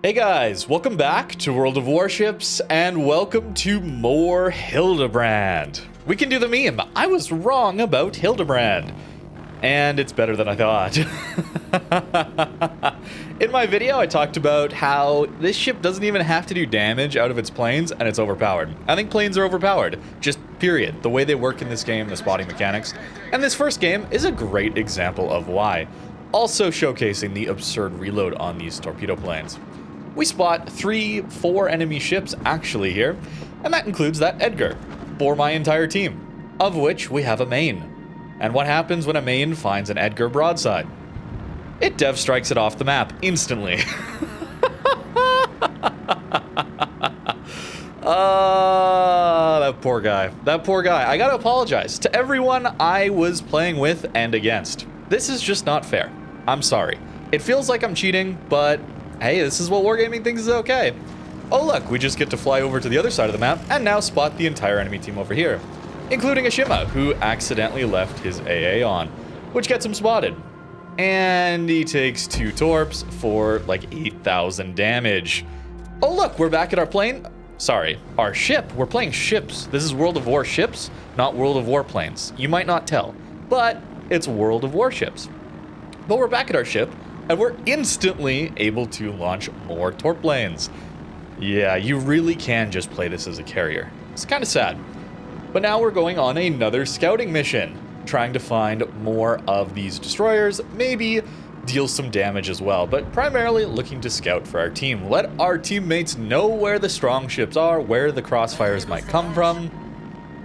Hey guys, welcome back to World of Warships, and welcome to more Hildebrand. We can do the meme. I was wrong about Hildebrand. And it's better than I thought. In my video, I talked about how this ship doesn't even have to do damage out of its planes, and it's overpowered. I think planes are overpowered. Just period. The way they work in this game, the spotting mechanics. And this first game is a great example of why. Also showcasing the absurd reload on these torpedo planes. We spot 4 enemy ships actually here, and that includes that Edgar, for my entire team, of which we have a main. And what happens when a main finds an Edgar broadside? It dev strikes it off the map instantly. That poor guy. That poor guy. I gotta apologize to everyone I was playing with and against. This is just not fair. I'm sorry. It feels like I'm cheating, but hey, this is what Wargaming thinks is okay. Oh look, we just get to fly over to the other side of the map and now spot the entire enemy team over here, including a Shima who accidentally left his AA on, which gets him spotted. And he takes 2 torps for like 8,000 damage. Oh look, we're back at our plane. Sorry, our ship. We're playing ships. This is World of Warships, not World of Warplanes. You might not tell, but it's World of Warships. But we're back at our ship, and we're instantly able to launch more torp planes. Yeah, you really can just play this as a carrier. It's kind of sad. But now we're going on another scouting mission, trying to find more of these destroyers, maybe deal some damage as well, but primarily looking to scout for our team. Let our teammates know where the strong ships are, where the crossfires might come from,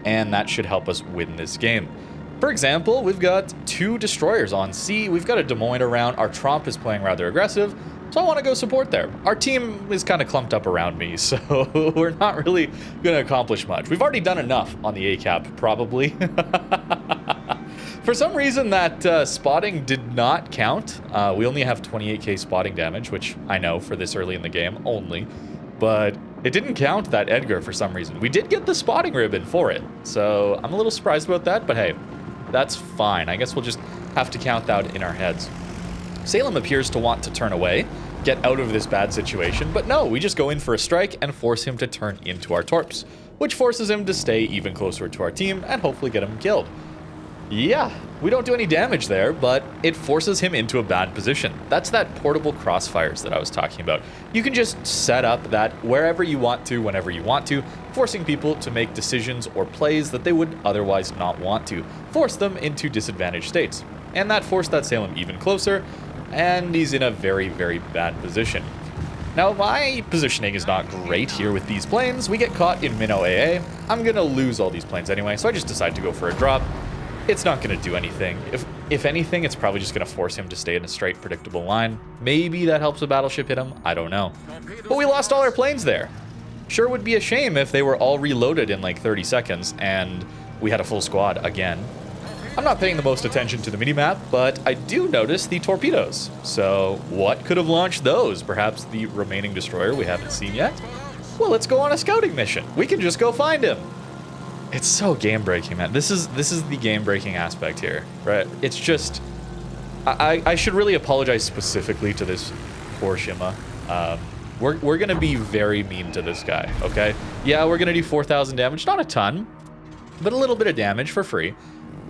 and that should help us win this game. For example, we've got 2 destroyers on sea, we've got a Des Moines around, our Tromp is playing rather aggressive, so I want to go support there. Our team is kind of clumped up around me, so we're not really going to accomplish much. We've already done enough on the ACAP, probably. For some reason, that spotting did not count. We only have 28k spotting damage, which I know for this early in the game only, but it didn't count that Edgar for some reason. We did get the spotting ribbon for it, so I'm a little surprised about that, but hey, that's fine. I guess we'll just have to count that in our heads. Salem appears to want to turn away, get out of this bad situation, but no, we just go in for a strike and force him to turn into our torps, which forces him to stay even closer to our team and hopefully get him killed. Yeah, we don't do any damage there, but it forces him into a bad position. That's that portable crossfires that I was talking about. You can just set up that wherever you want to, whenever you want to, forcing people to make decisions or plays that they would otherwise not want to, force them into disadvantaged states. And that forced that Salem even closer, and he's in a very, very bad position. Now, my positioning is not great here with these planes. We get caught in minnow AA. I'm gonna lose all these planes anyway, so I just decide to go for a drop. It's not going to do anything. If anything, it's probably just going to force him to stay in a straight, predictable line. Maybe that helps a battleship hit him. I don't know. But we lost all our planes there. Sure would be a shame if they were all reloaded in like 30 seconds and we had a full squad again. I'm not paying the most attention to the minimap, but I do notice the torpedoes. So what could have launched those? Perhaps the remaining destroyer we haven't seen yet? Well, let's go on a scouting mission. We can just go find him. It's so game-breaking, man. This is the game-breaking aspect here, right? It's just, I should really apologize specifically to this poor Shima. We're gonna be very mean to this guy, okay? Yeah, we're gonna do 4,000 damage, not a ton, but a little bit of damage for free.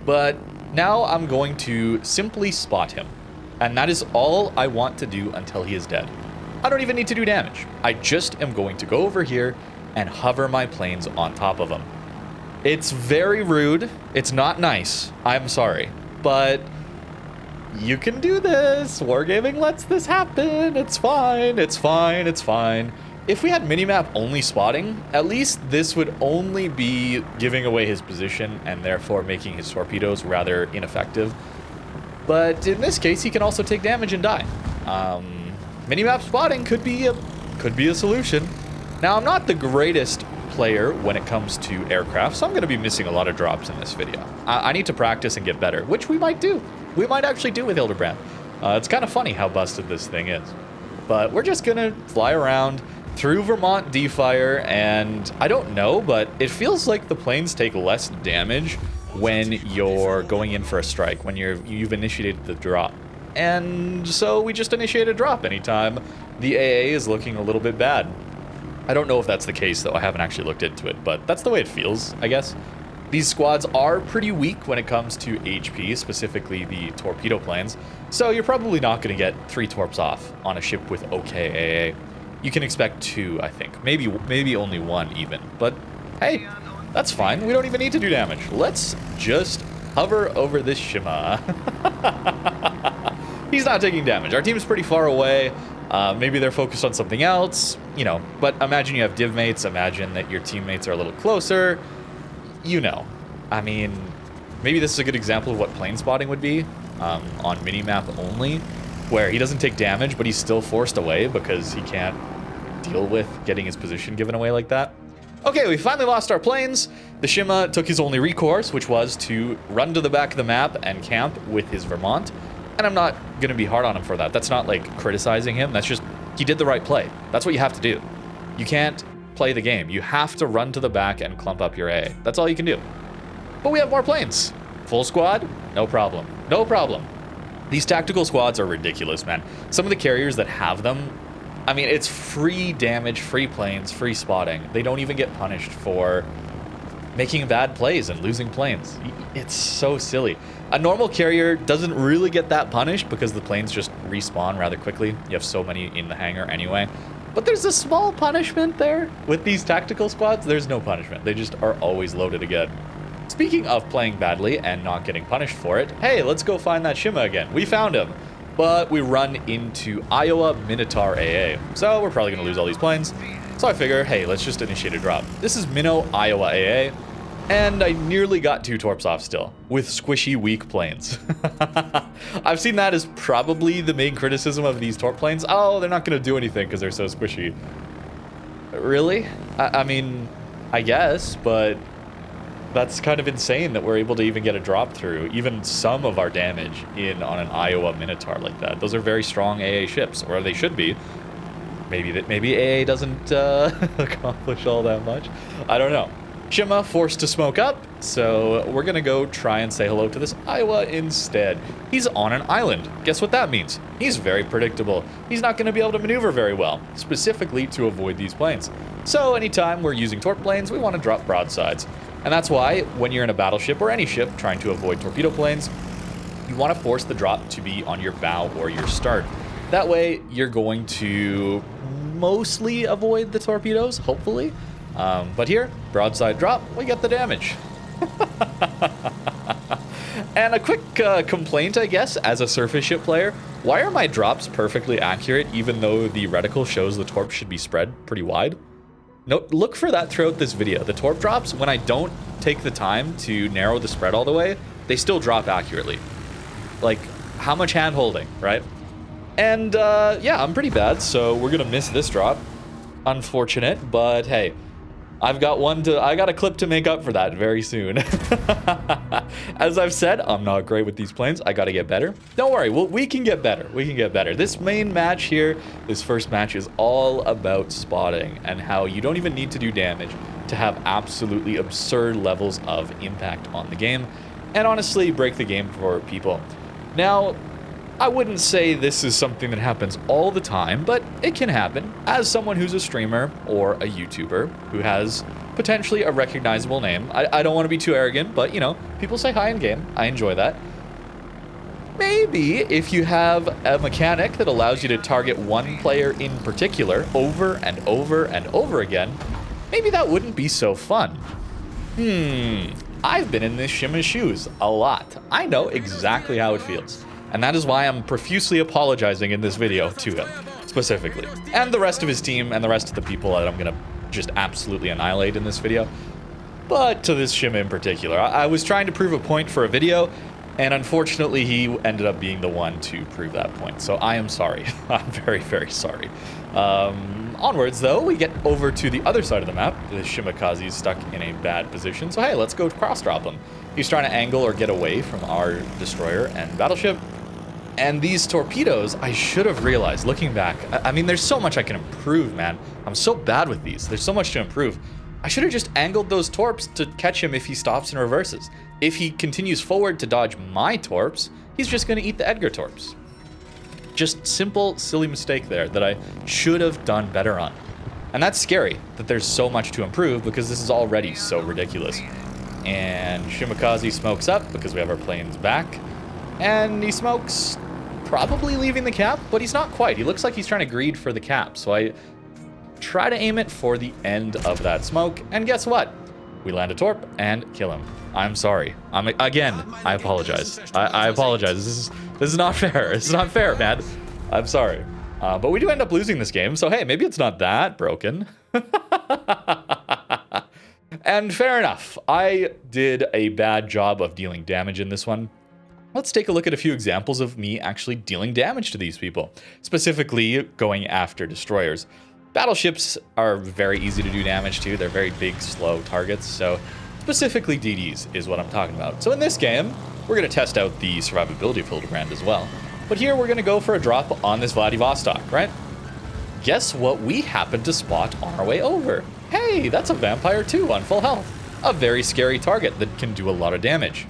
But now I'm going to simply spot him, and that is all I want to do until he is dead. I don't even need to do damage. I just am going to go over here and hover my planes on top of him. It's very rude. It's not nice. I'm sorry. But you can do this. Wargaming lets this happen. It's fine. It's fine. It's fine. If we had minimap only spotting, at least this would only be giving away his position and therefore making his torpedoes rather ineffective. But in this case, he can also take damage and die. Minimap spotting could be a solution. Now, I'm not the greatest player when it comes to aircraft, so I'm going to be missing a lot of drops in this video. I need to practice and get better, which we might do. We might actually do with Hildebrand. It's kind of funny how busted this thing is. But we're just going to fly around through Vermont D-Fire, and I don't know, but it feels like the planes take less damage when you're going in for a strike, when you've initiated the drop. And so we just initiate a drop anytime the AA is looking a little bit bad. I don't know if that's the case, though. I haven't actually looked into it, but that's the way it feels, I guess. These squads are pretty weak when it comes to HP, specifically the torpedo planes, so you're probably not going to get 3 torps off on a ship with okay AA. You can expect 2, I think. Maybe only 1 even, but hey, that's fine. We don't even need to do damage. Let's just hover over this Shima. He's not taking damage. Our team's pretty far away. Maybe they're focused on something else, you know, but imagine you have div mates, imagine that your teammates are a little closer, you know. I mean, maybe this is a good example of what plane spotting would be on minimap only, where he doesn't take damage, but he's still forced away because he can't deal with getting his position given away like that. Okay, we finally lost our planes. The Shima took his only recourse, which was to run to the back of the map and camp with his Vermont. And I'm not going to be hard on him for that. That's not like criticizing him. That's just, he did the right play. That's what you have to do. You can't play the game. You have to run to the back and clump up your A. That's all you can do. But we have more planes. Full squad? No problem. No problem. These tactical squads are ridiculous, man. Some of the carriers that have them, I mean, it's free damage, free planes, free spotting. They don't even get punished for making bad plays and losing planes. It's so silly. A normal carrier doesn't really get that punished because the planes just respawn rather quickly. You have so many in the hangar anyway. But there's a small punishment there. With these tactical squads, there's no punishment. They just are always loaded again. Speaking of playing badly and not getting punished for it, hey, let's go find that Shima again. We found him. But we run into Iowa Minotaur AA. So we're probably going to lose all these planes. So I figure, hey, let's just initiate a drop. This is Minnow, Iowa AA. And I nearly got 2 torps off still, with squishy, weak planes. I've seen that as probably the main criticism of these torp planes. Oh, they're not going to do anything because they're so squishy. Really? I mean, I guess, but that's kind of insane that we're able to even get a drop through, even some of our damage in on an Iowa Minotaur like that. Those are very strong AA ships, or they should be. Maybe AA doesn't accomplish all that much. I don't know. Shima forced to smoke up, so we're gonna go try and say hello to this Iowa instead. He's on an island. Guess what that means? He's very predictable. He's not gonna be able to maneuver very well, specifically to avoid these planes. So anytime we're using torp planes, we want to drop broadsides. And that's why when you're in a battleship or any ship trying to avoid torpedo planes, you want to force the drop to be on your bow or your start. That way you're going to mostly avoid the torpedoes, hopefully. But here, broadside drop, we get the damage. And a quick complaint, I guess, as a surface ship player. Why are my drops perfectly accurate even though the reticle shows the torp should be spread pretty wide? No, look for that throughout this video. The torp drops, when I don't take the time to narrow the spread all the way, they still drop accurately. Like, how much hand holding, right? And yeah, I'm pretty bad, so we're gonna miss this drop. Unfortunate, but hey, I got a clip to make up for that very soon. As I've said, I'm not great with these planes. I gotta get better. Don't worry, we can get better. We can get better. This main match here, this first match, is all about spotting and how you don't even need to do damage to have absolutely absurd levels of impact on the game and honestly break the game for people. Now, I wouldn't say this is something that happens all the time, but it can happen. As someone who's a streamer or a YouTuber who has potentially a recognizable name, I don't want to be too arrogant, but you know, people say hi in game. I enjoy that. Maybe if you have a mechanic that allows you to target one player in particular over and over and over again, maybe that wouldn't be so fun. I've been in this Shima's shoes a lot. I know exactly how it feels. And that is why I'm profusely apologizing in this video to him, specifically. And the rest of his team and the rest of the people that I'm gonna just absolutely annihilate in this video. But to this Shima in particular, I was trying to prove a point for a video, and unfortunately he ended up being the one to prove that point. So I am sorry. I'm very, very sorry. Onwards though, we get over to the other side of the map. The Shimakaze is stuck in a bad position, so hey, let's go cross drop him. He's trying to angle or get away from our destroyer and battleship. And these torpedoes, I should have realized, looking back, I mean, there's so much I can improve, man. I'm so bad with these. There's so much to improve. I should have just angled those torps to catch him if he stops and reverses. If he continues forward to dodge my torps, he's just going to eat the Edgar torps. Just simple, silly mistake there that I should have done better on. And that's scary, that there's so much to improve because this is already so ridiculous. And Shimakaze smokes up because we have our planes back. And he smokes, probably leaving the cap, but he's not quite. He looks like he's trying to greed for the cap. So I try to aim it for the end of that smoke. And guess what? We land a torp and kill him. I'm sorry. Again, I apologize. I apologize. This is not fair. This is not fair, man. I'm sorry. But we do end up losing this game, so hey, maybe it's not that broken. And fair enough. I did a bad job of dealing damage in this one. Let's take a look at a few examples of me actually dealing damage to these people, specifically going after destroyers. Battleships are very easy to do damage to. They're very big, slow targets, so specifically DDs is what I'm talking about. So in this game, we're going to test out the survivability of Hildebrand as well. But here we're going to go for a drop on this Vladivostok, right? Guess what we happened to spot on our way over? Hey, that's a vampire too on full health. A very scary target that can do a lot of damage.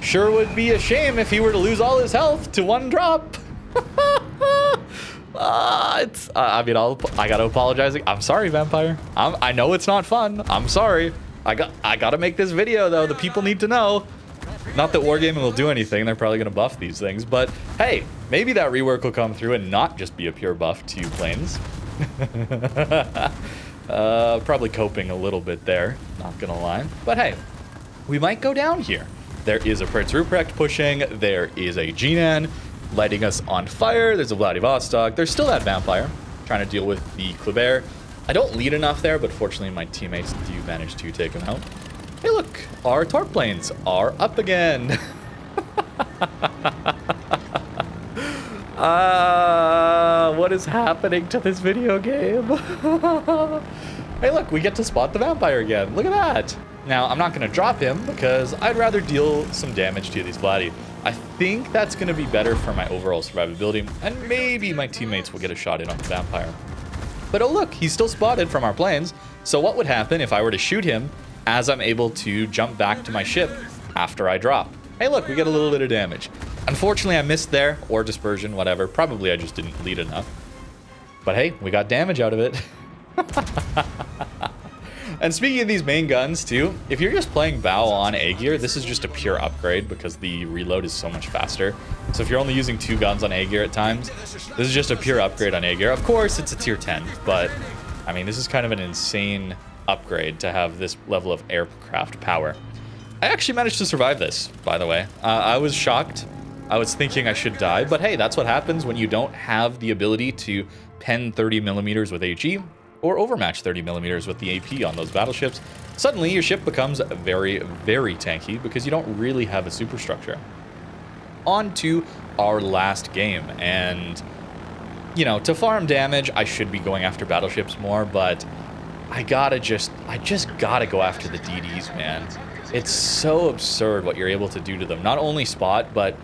Sure would be a shame if he were to lose all his health to one drop. I gotta apologize. I'm sorry, vampire. I know it's not fun. I'm sorry. I gotta make this video though. The people need to know. Not that Wargaming will do anything. They're probably gonna buff these things, but hey, maybe that rework will come through and not just be a pure buff to planes. Probably coping a little bit there. Not gonna lie, but hey, we might go down here. There is a Prince Ruprecht pushing. There is a Jinan lighting us on fire. There's a Vladivostok. There's still that vampire trying to deal with the Kleber. I don't lead enough there, but fortunately my teammates do manage to take him out. Hey, look, our torp planes are up again. What is happening to this video game? Hey, look, we get to spot the vampire again. Look at that. Now, I'm not going to drop him because I'd rather deal some damage to these Vladdy. I think that's going to be better for my overall survivability, and maybe my teammates will get a shot in on the vampire. But oh look, he's still spotted from our planes. So what would happen if I were to shoot him as I'm able to jump back to my ship after I drop? Hey look, we get a little bit of damage. Unfortunately, I missed there, or dispersion, whatever. Probably I just didn't lead enough. But hey, we got damage out of it. And speaking of these main guns too, if you're just playing Bow on A-Gear, this is just a pure upgrade because the reload is so much faster. So if you're only using 2 guns on A-Gear at times, this is just a pure upgrade on A-Gear. Of course, it's a tier 10, but I mean, this is kind of an insane upgrade to have this level of aircraft power. I actually managed to survive this, by the way. I was shocked. I was thinking I should die, but hey, that's what happens when you don't have the ability to pen 30mm with HE or overmatch 30mm with the AP on those battleships. Suddenly your ship becomes very, very tanky because you don't really have a superstructure. On to our last game, and you know, to farm damage, I should be going after battleships more, but I just gotta go after the DDs, man. It's so absurd what you're able to do to them. Not only spot, but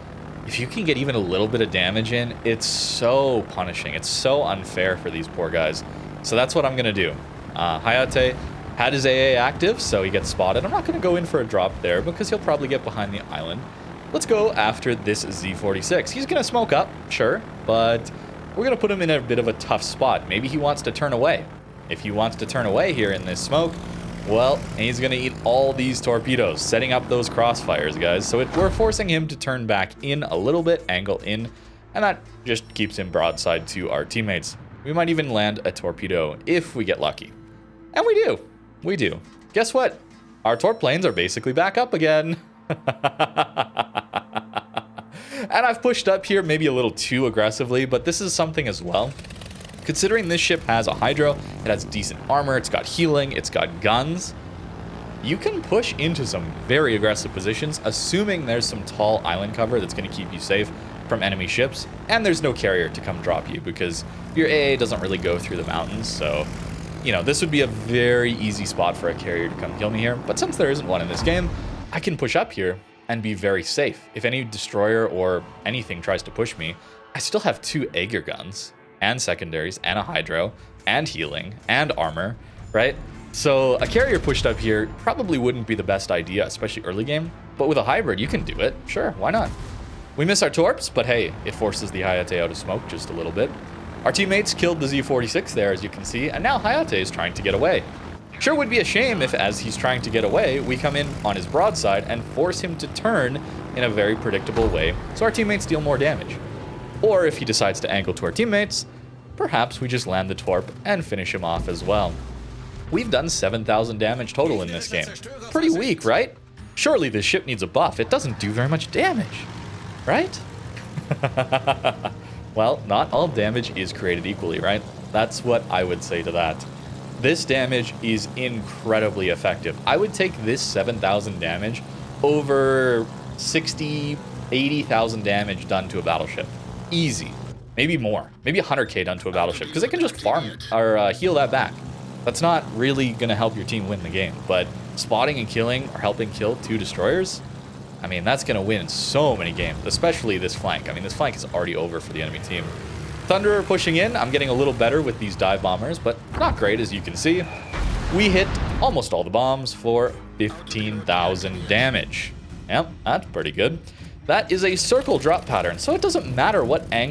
if you can get even a little bit of damage in, it's so punishing. It's so unfair for these poor guys. So that's what I'm going to do. Hayate had his AA active, so he gets spotted. I'm not going to go in for a drop there because he'll probably get behind the island. Let's go after this Z46. He's going to smoke up, sure, but we're going to put him in a bit of a tough spot. Maybe he wants to turn away. If he wants to turn away here in this smoke, well, he's going to eat all these torpedoes, setting up those crossfires, guys. So we're forcing him to turn back in a little bit, angle in, and that just keeps him broadside to our teammates. We might even land a torpedo if we get lucky. And we do. We do. Guess what? Our torp planes are basically back up again. And I've pushed up here maybe a little too aggressively, but this is something as well. Considering this ship has a hydro, it has decent armor, it's got healing, it's got guns, you can push into some very aggressive positions, assuming there's some tall island cover that's going to keep you safe from enemy ships, and there's no carrier to come drop you because your AA doesn't really go through the mountains. So, you know, this would be a very easy spot for a carrier to come kill me here. But since there isn't one in this game, I can push up here and be very safe. If any destroyer or anything tries to push me, I still have 2 A-Gear guns and secondaries and a hydro and healing and armor, right? So a carrier pushed up here probably wouldn't be the best idea, especially early game, but with a hybrid, you can do it. Sure, why not? We miss our torps, but hey, it forces the Hayate out of smoke just a little bit. Our teammates killed the Z-46 there, as you can see, and now Hayate is trying to get away. Sure would be a shame if, as he's trying to get away, we come in on his broadside and force him to turn in a very predictable way, so our teammates deal more damage. Or if he decides to angle to our teammates, perhaps we just land the torp and finish him off as well. We've done 7,000 damage total in this game. Pretty weak, right? Surely this ship needs a buff. It doesn't do very much damage, right? Well, not all damage is created equally, right? That's what I would say to that. This damage is incredibly effective. I would take this 7,000 damage over 60, 80,000 damage done to a battleship. Easy. Maybe more. Maybe 100k done to a battleship, because it can just farm or heal that back. That's not really going to help your team win the game, but spotting and killing or helping kill 2 destroyers, I mean, that's going to win so many games, especially this flank. I mean, this flank is already over for the enemy team. Thunderer pushing in. I'm getting a little better with these dive bombers, but not great, as you can see. We hit almost all the bombs for 15,000 damage. Yep, that's pretty good. That is a circle drop pattern, so it doesn't matter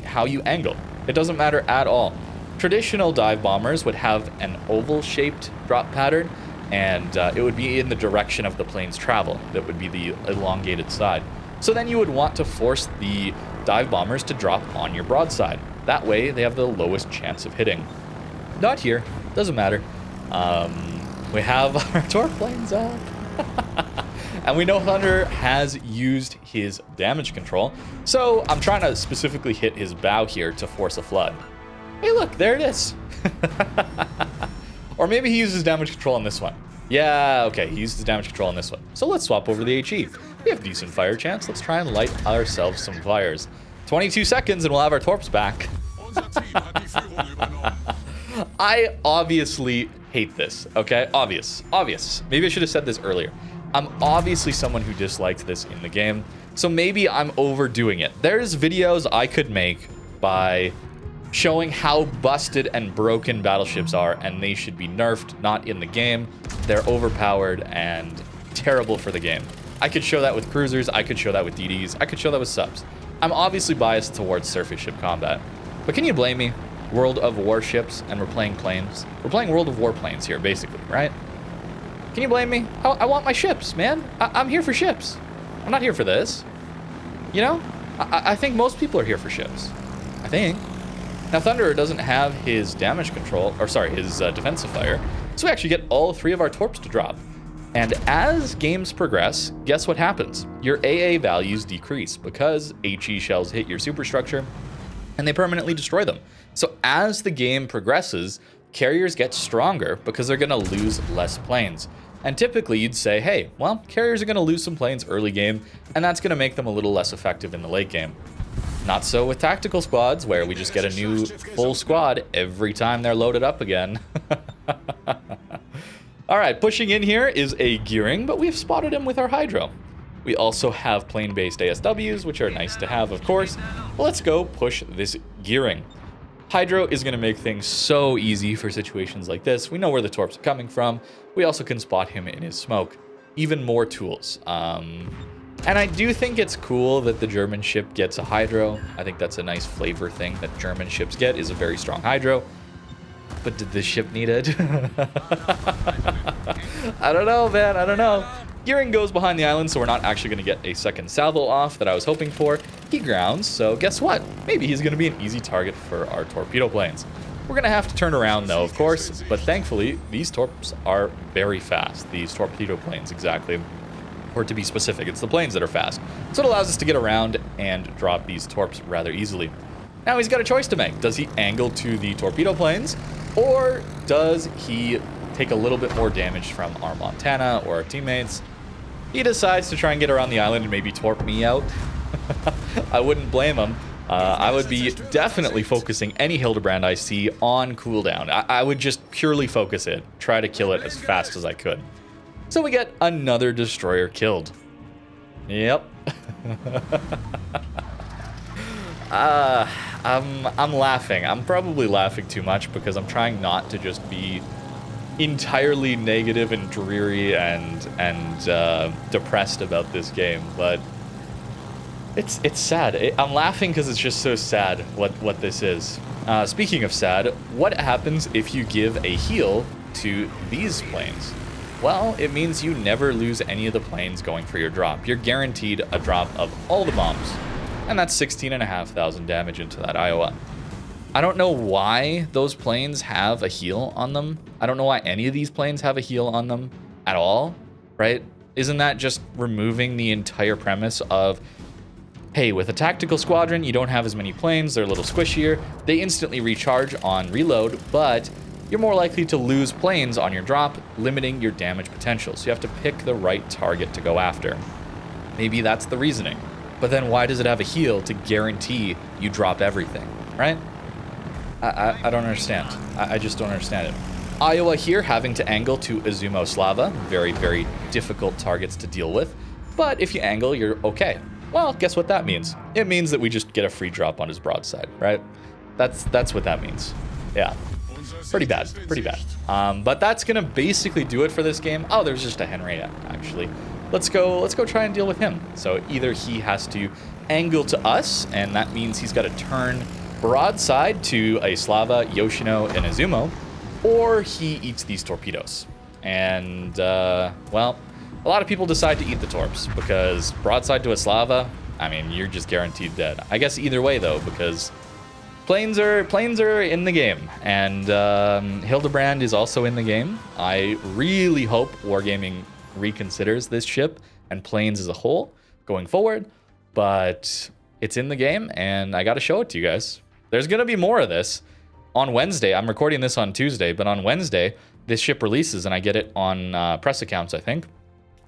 how you angle. It doesn't matter at all. Traditional dive bombers would have an oval-shaped drop pattern, and it would be in the direction of the plane's travel. That would be the elongated side. So then you would want to force the dive bombers to drop on your broadside. That way, they have the lowest chance of hitting. Not here. Doesn't matter. We have our torp planes up. And we know Thunder has used his damage control. So I'm trying to specifically hit his bow here to force a flood. Hey, look, there it is. Or maybe he uses damage control on this one. Yeah, okay, he uses damage control on this one. So let's swap over the HE. We have decent fire chance. Let's try and light ourselves some fires. 22 seconds and we'll have our torps back. I obviously hate this, okay? Obvious. Maybe I should have said this earlier. I'm obviously someone who dislikes this in the game, so maybe I'm overdoing it. There's videos I could make by showing how busted and broken battleships are, and they should be nerfed, not in the game. They're overpowered and terrible for the game. I could show that with cruisers, I could show that with DDs, I could show that with subs. I'm obviously biased towards surface ship combat, but can you blame me? World of Warships, and we're playing planes. We're playing World of Warplanes here, basically, right? Can you blame me? I want my ships, man. I'm here for ships. I'm not here for this. You know? I think most people are here for ships. I think. Now, Thunderer doesn't have his damage control, or sorry, his defensive fire, so we actually get all 3 of our torps to drop. And as games progress, guess what happens? Your AA values decrease because HE shells hit your superstructure and they permanently destroy them. So as the game progresses, carriers get stronger because they're going to lose less planes. And typically you'd say, hey, well, carriers are going to lose some planes early game, and that's going to make them a little less effective in the late game. Not so with tactical squads, where we just get a new full squad every time they're loaded up again. All right, pushing in here is a gearing, but we've spotted him with our Hydro. We also have plane-based ASWs, which are nice to have, of course. But let's go push this gearing. Hydro is going to make things so easy for situations like this. We know where the torps are coming from. We also can spot him in his smoke. Even more tools. And I do think it's cool that the German ship gets a Hydro. I think that's a nice flavor thing that German ships get, is a very strong Hydro. But did this ship need it? I don't know, man. I don't know. Gearing goes behind the island, so we're not actually going to get a second salvo off that I was hoping for. He grounds, so guess what? Maybe he's going to be an easy target for our torpedo planes. We're going to have to turn around, though, of course. But thankfully, these torps are very fast. These torpedo planes, exactly. Or to be specific, it's the planes that are fast. So it allows us to get around and drop these torps rather easily. Now he's got a choice to make. Does he angle to the torpedo planes? Or does he take a little bit more damage from our Montana or our teammates? He decides to try and get around the island and maybe torp me out. I wouldn't blame him. I would be definitely focusing any Hildebrand I see on cooldown. I would just purely focus it, try to kill it as fast as I could. So we get another destroyer killed. Yep. I'm laughing. I'm probably laughing too much because I'm trying not to just be entirely negative and dreary and depressed about this game, but It's sad. I'm laughing because it's just so sad what this is. Speaking of sad, what happens if you give a heal to these planes? Well, it means you never lose any of the planes going for your drop. You're guaranteed a drop of all the bombs. And that's 16,500 damage into that Iowa. I don't know why those planes have a heal on them. I don't know why any of these planes have a heal on them at all, right? Isn't that just removing the entire premise of, hey, with a tactical squadron, you don't have as many planes, they're a little squishier, they instantly recharge on reload, but you're more likely to lose planes on your drop, limiting your damage potential. So you have to pick the right target to go after. Maybe that's the reasoning. But then why does it have a heal to guarantee you drop everything, right? I don't understand. I just don't understand it. Iowa here having to angle to Izumo Slava. Very, very difficult targets to deal with. But if you angle, you're okay. Well, guess what that means? It means that we just get a free drop on his broadside, right? That's what that means. Yeah. Pretty bad. Pretty bad. But that's going to basically do it for this game. Oh, there's just a Henry, actually. Let's go try and deal with him. So either he has to angle to us, and that means he's got to turn broadside to a Slava, Yoshino, and Izumo, or he eats these torpedoes. And, well, a lot of people decide to eat the torps, because broadside to a Slava, I mean, you're just guaranteed dead. I guess either way, though, because planes are in the game, and Hildebrand is also in the game. I really hope Wargaming reconsiders this ship and planes as a whole going forward, but it's in the game, and I got to show it to you guys. There's going to be more of this on Wednesday. I'm recording this on Tuesday, but on Wednesday, this ship releases, and I get it on press accounts, I think.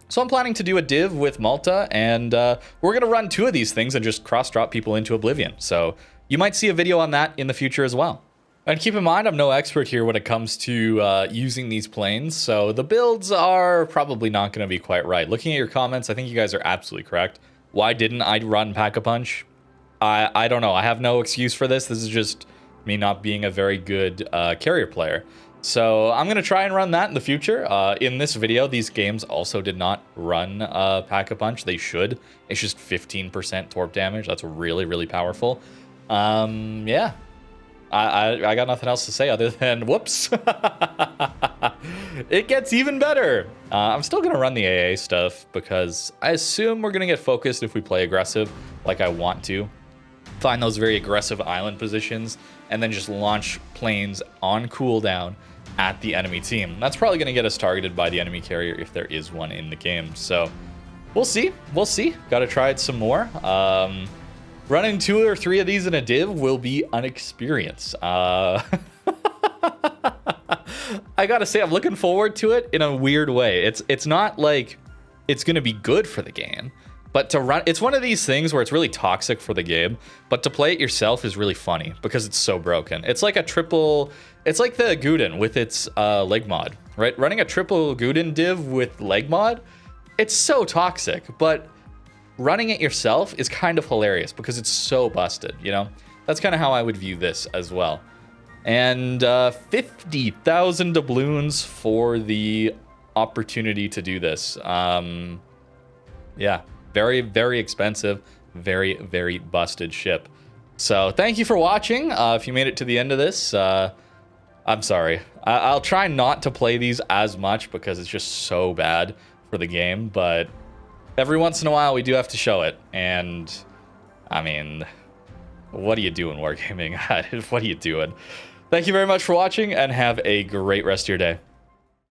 So I'm planning to do a div with Malta, and we're going to run 2 of these things and just cross-drop people into Oblivion. So you might see a video on that in the future as well. And keep in mind, I'm no expert here when it comes to using these planes, so the builds are probably not going to be quite right. Looking at your comments, I think you guys are absolutely correct. Why didn't I run Pack-a-Punch? I don't know. I have no excuse for this. This is just me not being a very good carrier player. So I'm going to try and run that in the future. In this video, these games also did not run Pack-a-Punch. They should. It's just 15% torp damage. That's really, really powerful. Yeah. I got nothing else to say other than whoops. It gets even better. I'm still going to run the AA stuff because I assume we're going to get focused if we play aggressive like I want to. Find those very aggressive island positions and then just launch planes on cooldown at the enemy team. That's probably going to get us targeted by the enemy carrier if there is one in the game. So we'll see. We'll see. Got to try it some more. Running 2 or 3 of these in a div will be an experience. I gotta say, I'm looking forward to it in a weird way. It's not like it's gonna be good for the game, but to run, it's one of these things where it's really toxic for the game, but to play it yourself is really funny because it's so broken. It's like a triple, it's like the Guden with its leg mod, right? Running a triple Guden div with leg mod, it's so toxic, but running it yourself is kind of hilarious because it's so busted, you know? That's kind of how I would view this as well. And 50,000 doubloons for the opportunity to do this. Yeah, very, very expensive, very, very busted ship. So thank you for watching. If you made it to the end of this, I'm sorry. I'll try not to play these as much because it's just so bad for the game, but every once in a while, we do have to show it, and, I mean, what are you doing, Wargaming? What are you doing? Thank you very much for watching, and have a great rest of your day.